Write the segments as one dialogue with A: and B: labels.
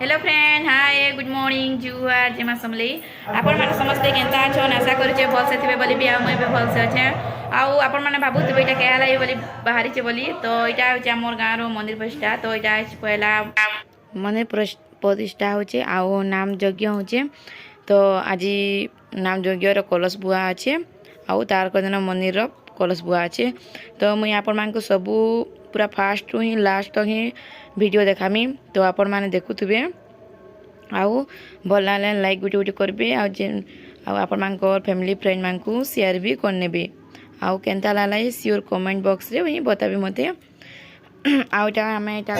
A: Hello friend hi good morning जुआर जेमा समली आपण माने समस्ते केनता छ आशा करूचे भल से थिबे बोली बिया मैं भल से अच्छे आउ आपण माने भाबुतबे इटा केहा लाई बोली बाहरी छे बोली तो इटा होचे हमर गाँ रो मंदिर प्रतिष्ठा तो इटा पहला मंदिर प्रतिष्ठा होचे आउ नाम यज्ञ होचे तो आज नाम यज्ञ रो कलश बुआ अच्छे आउ तार को दिन मंदिर रो कलश बुआ अच्छे तो मुई आपण मान को सबू पूरा फास्ट ही लास्ट तक ही वीडियो देखामी तो आपण माने देखुथिबे आउ भल लागले लाइक गुटी गुटी करबे आउ आपण मान को फैमिली फ्रेंड मान को शेयर भी करनेबे आउ केनता लागला श्योर कमेंट बॉक्स रे वही बताबे मते आउटा हमें एटा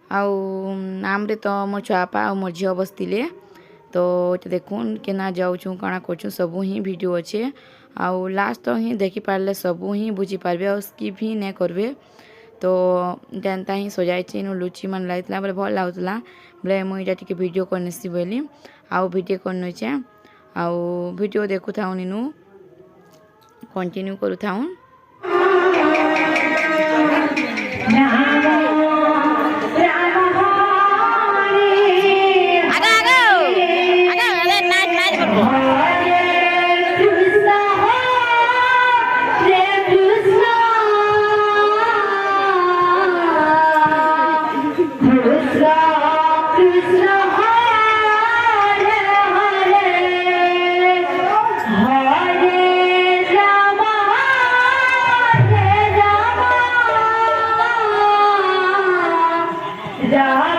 A: आउ नाम रे तो मोर छुआपा और मोर झील बसते तो देखुन केना जाऊँ काଣା कर सबू ही वीडियो अच्छे आउ लास्ट तो ही देखी पारे सबू ही बुझी पारे और स्किप ही नहीं करेंगे तो जेनता ही सजाई लुची मन लगे बोले भल लगुला बोले मुझे टे वीडियो करनेसी बोली आउ वीडियो करने आउ वीडियो देखु था नीनु कंटिन्यू करू था
B: Yeah.